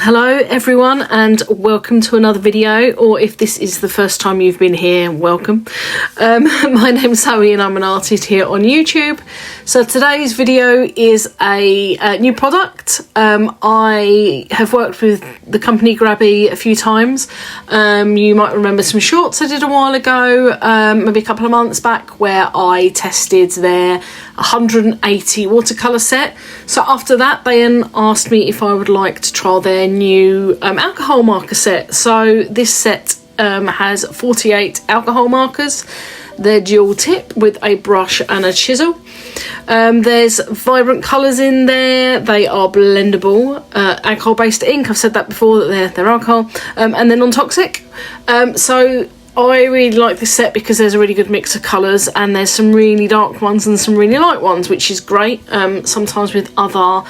Hello everyone and welcome to another video, or if this is the first time you've been here, welcome. My name's Zoe and I'm an artist here on YouTube. So today's video is a new product. I have worked with the company GRABIE a few times. You might remember some shorts I did a while ago, maybe a couple of months back, where I tested their 180 watercolour set. So after that they then asked me if I would like to trial their new alcohol marker set. So this set has 48 alcohol markers. They're dual tip with a brush and a chisel. There's vibrant colours in there. They are blendable, alcohol based ink. I've said that before, that they're alcohol, and they're non-toxic. So I really like this set because there's a really good mix of colours, and there's some really dark ones and some really light ones, which is great. Sometimes with other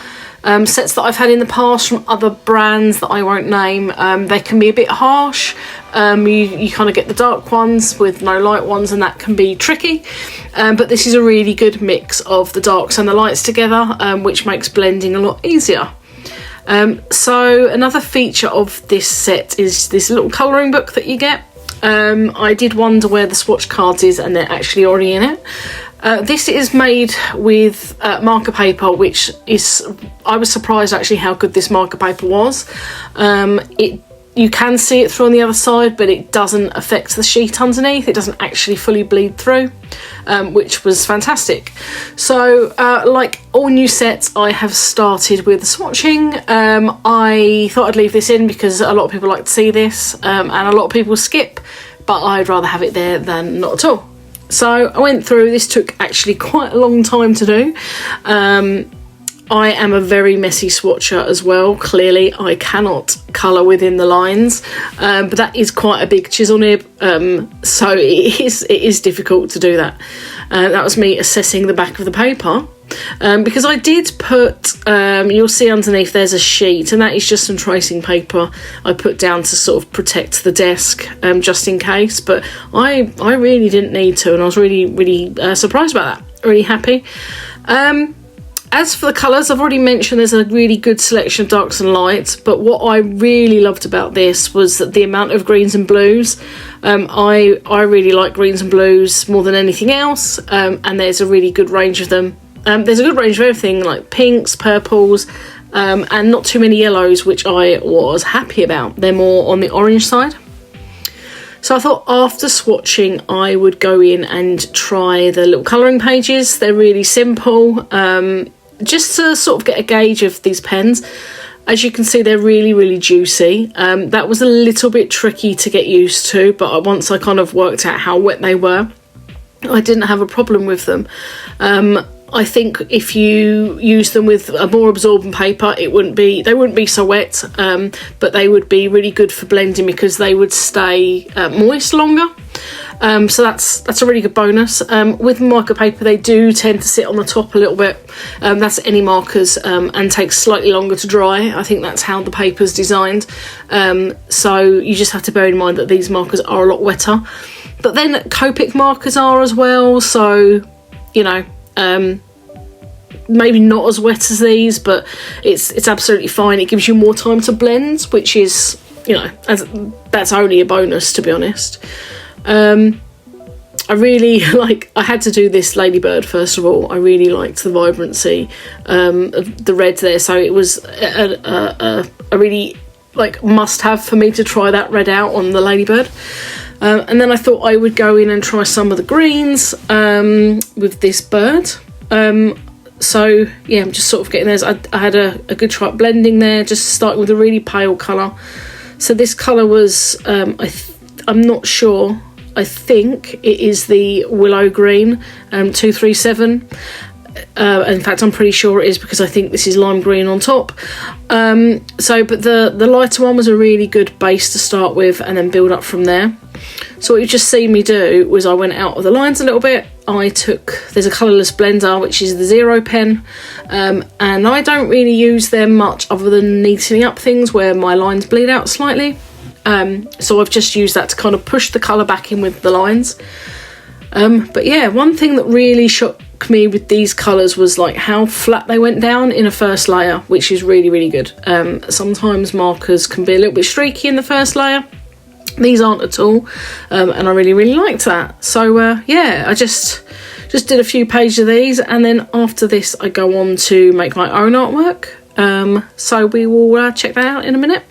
sets that I've had in the past from other brands that I won't name, they can be a bit harsh. You kind of get the dark ones with no light ones, and that can be tricky. But this is a really good mix of the darks and the lights together, which makes blending a lot easier. So another feature of this set is this little colouring book that you get. I did wonder where the swatch cards is, and they're actually already in it. This is made with marker paper, which is, I was surprised actually how good this marker paper was. You can see it through on the other side, but it doesn't affect the sheet underneath. It doesn't actually fully bleed through, which was fantastic. So like all new sets, I have started with the swatching. I thought I'd leave this in because a lot of people like to see this, and a lot of people skip, but I'd rather have it there than not at all. So I went through, this took actually quite a long time to do. I am a very messy swatcher as well. Clearly I cannot colour within the lines, but that is quite a big chisel nib, so it is difficult to do that. That was me assessing the back of the paper, because I did put, you'll see underneath there's a sheet, and that is just some tracing paper I put down to sort of protect the desk, just in case, but I really didn't need to, and I was really surprised about that, really happy. As for the colours, I've already mentioned there's a really good selection of darks and lights, but what I really loved about this was that the amount of greens and blues. I really like greens and blues more than anything else, and there's a really good range of them. There's a good range of everything, like pinks, purples, and not too many yellows, which I was happy about. They're more on the orange side. So I thought after swatching I would go in and try the little colouring pages. They're really simple, just to sort of get a gauge of these pens. As you can see, they're really juicy. That was a little bit tricky to get used to, but once I kind of worked out how wet they were, I didn't have a problem with them. I think if you use them with a more absorbent paper, they wouldn't be so wet, but they would be really good for blending because they would stay moist longer. So that's a really good bonus. With marker paper, they do tend to sit on the top a little bit. That's any markers, and takes slightly longer to dry. I think that's how the paper's designed. So you just have to bear in mind that these markers are a lot wetter. But then Copic markers are as well, so you know, maybe not as wet as these, but it's absolutely fine. It gives you more time to blend, which is, you know, that's only a bonus, to be honest. I really I had to do this Ladybird first of all. I really liked the vibrancy of the red there, so it was a really must have for me to try that red out on the Ladybird. And then I thought I would go in and try some of the greens with this bird. So yeah, I'm just sort of getting those. I had a good try at blending there, just starting with a really pale colour. So this colour was, I'm not sure, I think it is the Willow Green 237. In fact, I'm pretty sure it is, because I think this is lime green on top. But the lighter one was a really good base to start with, and then build up from there. So what you've just seen me do was I went out of the lines a little bit. There's a colourless blender, which is the Zero pen, and I don't really use them much other than neatening up things where my lines bleed out slightly. So I've just used that to kind of push the colour back in with the lines. But yeah, one thing that really struck me with these colours was like how flat they went down in a first layer, which is really, really good. Sometimes markers can be a little bit streaky in the first layer. These aren't at all, and I really, really liked that. So yeah, I just did a few pages of these, and then after this I go on to make my own artwork. So we will check that out in a minute.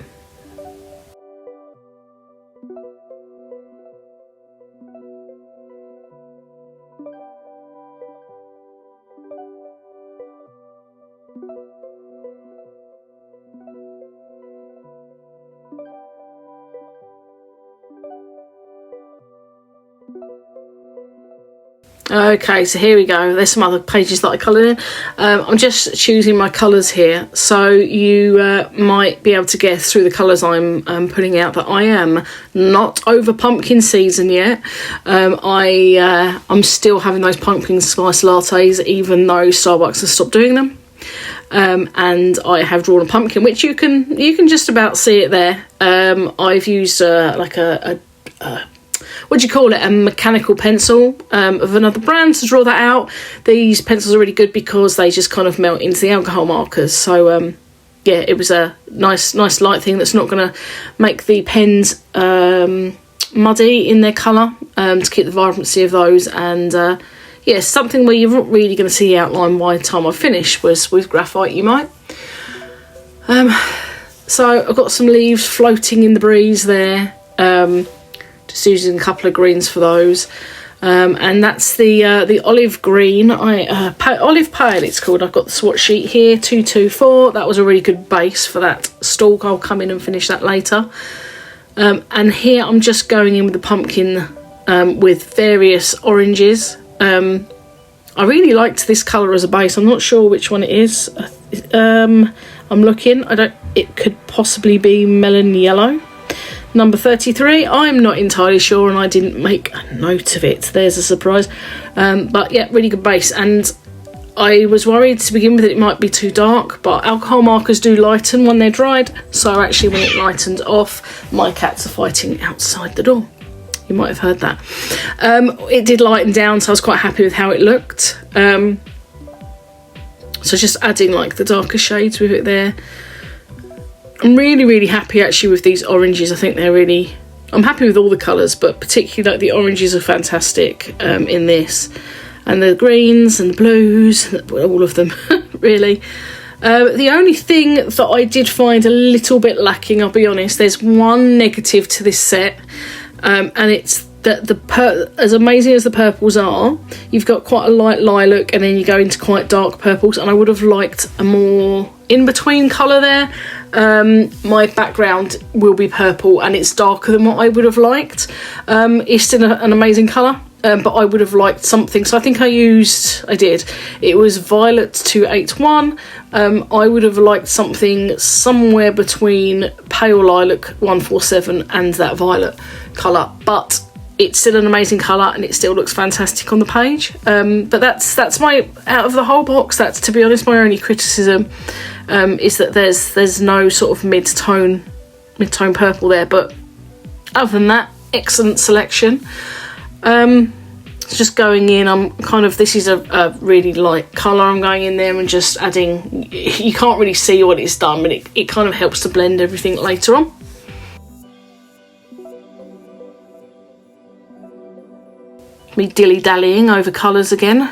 Okay, so here we go. There's some other pages that I coloured in. I'm just choosing my colours here, so you might be able to guess through the colours I'm putting out that I am not over pumpkin season yet. I'm still having those pumpkin spice lattes, even though Starbucks has stopped doing them. And I have drawn a pumpkin, which you can just about see it there. I've used like a what do you call it, a mechanical pencil of another brand to draw that out. These pencils are really good because they just kind of melt into the alcohol markers. So yeah, it was a nice light thing that's not going to make the pens muddy in their colour, to keep the vibrancy of those. And yeah, something where you're not really going to see the outline by the time I finish was with graphite, you might. So I've got some leaves floating in the breeze there. Just using a couple of greens for those, and that's the olive green, olive pale it's called. I've got the swatch sheet here, 224. That was a really good base for that stalk. I'll come in and finish that later. And here I'm just going in with the pumpkin with various oranges. I really liked this colour as a base. I'm not sure which one it is. I'm looking. It could possibly be melon yellow. Number 33, I'm not entirely sure, and I didn't make a note of it. There's a surprise. But yeah, really good base. And I was worried to begin with that it might be too dark, but alcohol markers do lighten when they're dried. So actually when it lightened off, my cats are fighting outside the door. You might have heard that. It did lighten down, so I was quite happy with how it looked. So just adding like the darker shades with it there. I'm really, really happy actually with these oranges. I think they're really... I'm happy with all the colours, but particularly like the oranges are fantastic in this. And the greens and the blues, all of them, really. The only thing that I did find a little bit lacking, I'll be honest, there's one negative to this set, and it's that as amazing as the purples are, you've got quite a light lilac and then you go into quite dark purples, and I would have liked a more in-between colour there. My background will be purple and it's darker than what I would have liked. It's still an amazing colour, but I would have liked something. So I think it was Violet 281. I would have liked something somewhere between Pale Lilac 147 and that violet colour, but it's still an amazing colour and it still looks fantastic on the page. But that's my, out of the whole box, that's, to be honest, my only criticism, is that there's no sort of mid-tone purple there. But other than that, excellent selection. Just going in, this is a really light colour. I'm going in there and just adding, you can't really see what it's done, but it kind of helps to blend everything later on. Me dilly-dallying over colours again.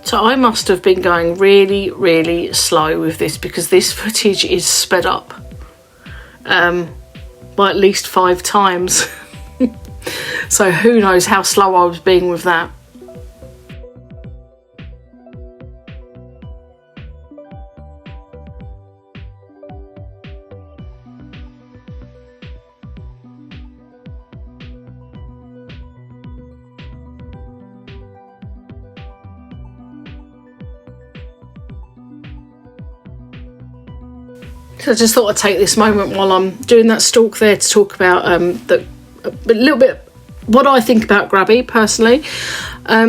So I must have been going really, really slow with this because this footage is sped up by at least 5 times. So who knows how slow I was being with that. So I just thought I'd take this moment while I'm doing that stalk there to talk about a little bit what I think about GRABIE personally.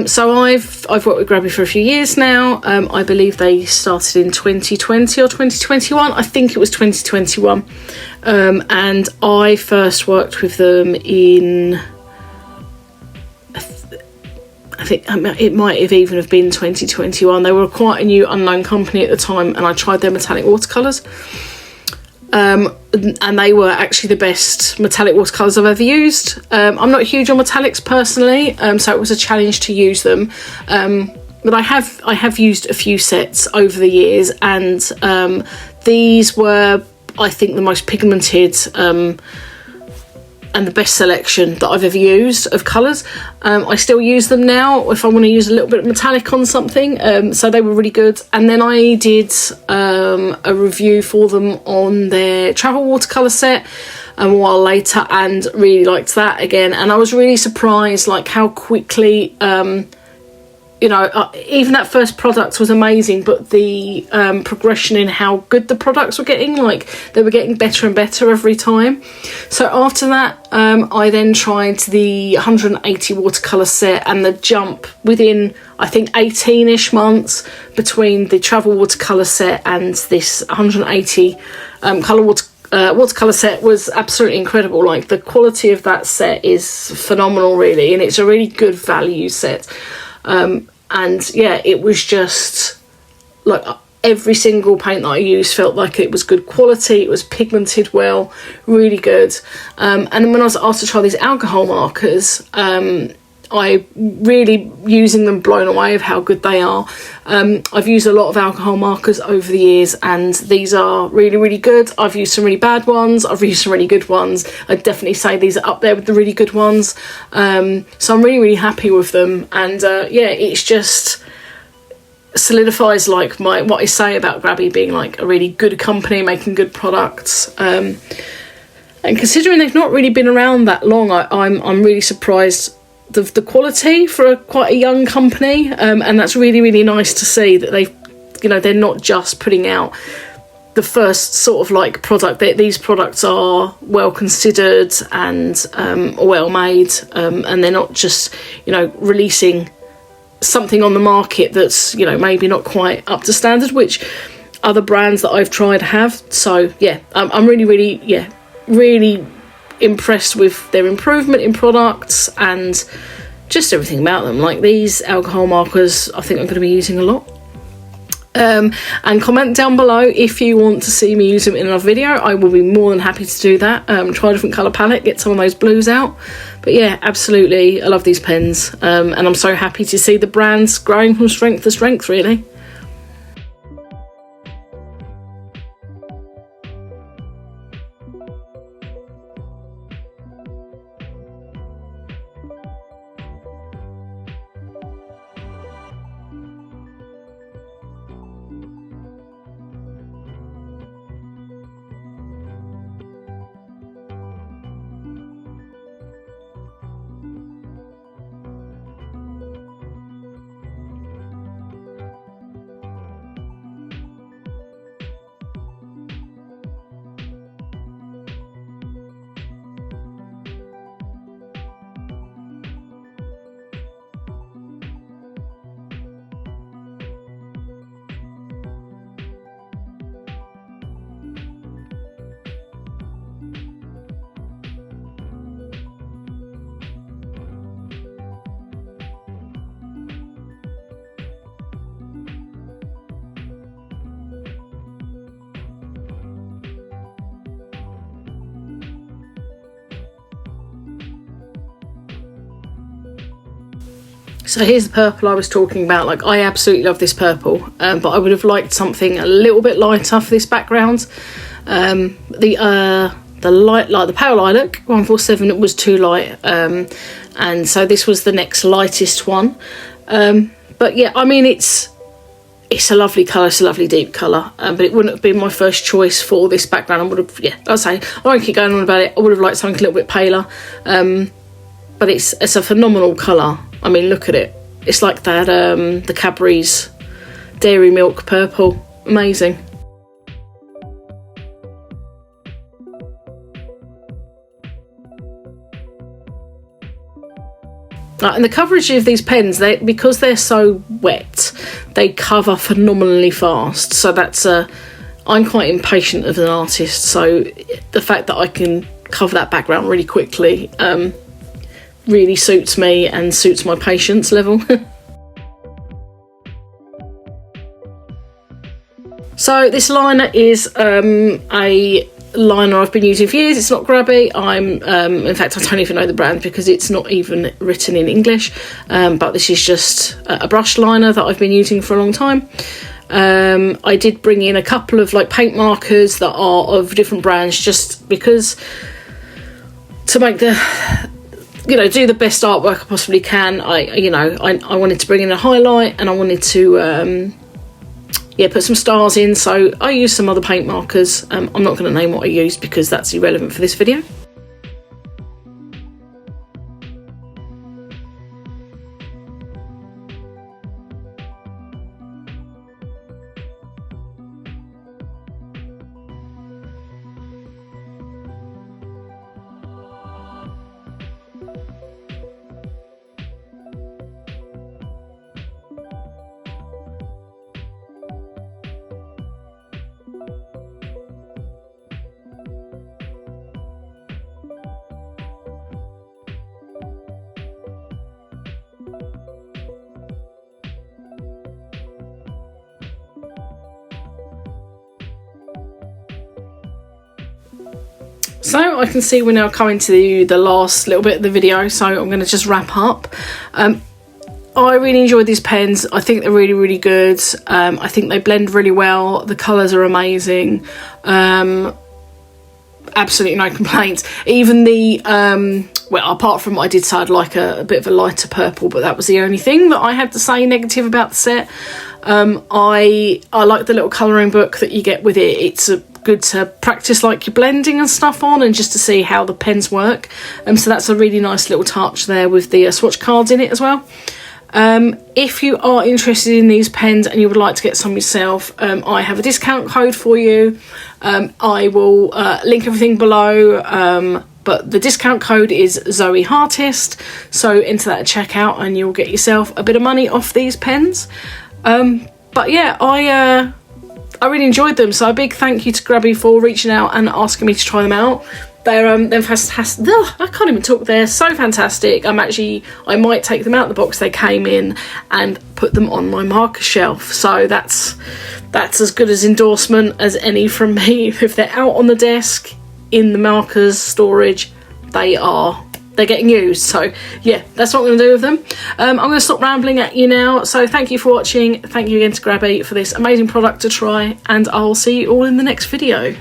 So I've worked with GRABIE for a few years now. I believe they started in 2020 or 2021. I think it was 2021. And I first worked with them in, I think it might have even have been 2021. They were quite a new unknown company at the time, and I tried their metallic watercolours. And they were actually the best metallic watercolours I've ever used. I'm not huge on metallics personally, so it was a challenge to use them. But I have used a few sets over the years, and these were, I think, the most pigmented and the best selection that I've ever used of colours. I still use them now if I want to use a little bit of metallic on something, so they were really good. And then I did a review for them on their travel watercolour set a while later, and really liked that again. And I was really surprised like how quickly even that first product was amazing, but the progression in how good the products were getting, like they were getting better and better every time. So after that, I then tried the 180 watercolour set, and the jump within, I think, 18-ish months between the travel watercolour set and this 180 watercolour set was absolutely incredible. Like the quality of that set is phenomenal, really, and it's a really good value set. And yeah, it was just like every single paint that I used felt like it was good quality. It was pigmented well, really good. And then when I was asked to try these alcohol markers, I really, using them, blown away of how good they are. I've used a lot of alcohol markers over the years, and these are really, really good. I've used some really bad ones, I've used some really good ones. I'd definitely say these are up there with the really good ones. So I'm really, really happy with them. And yeah, it's just solidifies like what I say about GRABIE being like a really good company making good products. And considering they've not really been around that long, I'm really surprised the quality for quite a young company, and that's really, really nice to see that they're not just putting out the first sort of like product. These products are well considered and well made, and they're not just releasing something on the market that's maybe not quite up to standard, which other brands that I've tried have. So yeah, I'm really, really, really impressed with their improvement in products and just everything about them. Like these alcohol markers, I think I'm going to be using a lot. And comment down below if you want to see me use them in another video. I will be more than happy to do that. Try a different colour palette, get some of those blues out. But yeah, absolutely, I love these pens, and I'm so happy to see the brands growing from strength to strength, really. So here's the purple I was talking about. Like, I absolutely love this purple, but I would have liked something a little bit lighter for this background. The light, like the pale lilac 147, was too light, and so this was the next lightest one. But yeah, I mean, it's a lovely colour, it's a lovely deep colour, but it wouldn't have been my first choice for this background. I would have, I'll say, I won't keep going on about it. I would have liked something a little bit paler, but it's a phenomenal colour. I mean, look at it. It's like that, the Cadbury's Dairy Milk purple. Amazing. And the coverage of these pens, because they're so wet, they cover phenomenally fast. So I'm quite impatient as an artist, so the fact that I can cover that background really quickly really suits me and suits my patience level. So this liner is a liner I've been using for years. It's not GRABIE. In fact, I don't even know the brand because it's not even written in English, but this is just a brush liner that I've been using for a long time. I did bring in a couple of like paint markers that are of different brands, just because to make the, do the best artwork I possibly can. I wanted to bring in a highlight, and I wanted to put some stars in, so I used some other paint markers. I'm not going to name what I used because that's irrelevant for this video. So I can see we're now coming to the last little bit of the video, so I'm going to just wrap up. I really enjoyed these pens. I think they're really, really good. I think they blend really well. The colours are amazing. Absolutely no complaints. Even the, well, apart from what I did say I'd like a bit of a lighter purple, but that was the only thing that I had to say negative about the set. I like the little colouring book that you get with it. It's good to practice like your blending and stuff on, and just to see how the pens work. So that's a really nice little touch there with the swatch cards in it as well. If you are interested in these pens and you would like to get some yourself, I have a discount code for you. I will link everything below, but the discount code is ZoeHartist, so enter that at checkout and you'll get yourself a bit of money off these pens. But yeah, I really enjoyed them, so a big thank you to GRABIE for reaching out and asking me to try them out. They're fantastic. I can't even talk. They're so fantastic. I might take them out of the box they came in and put them on my marker shelf. So that's as good as endorsement as any from me. If they're out on the desk in the markers storage, they're getting used. So yeah, that's what I'm going to do with them. I'm going to stop rambling at you now. So thank you for watching. Thank you again to GRABIE for this amazing product to try, and I'll see you all in the next video.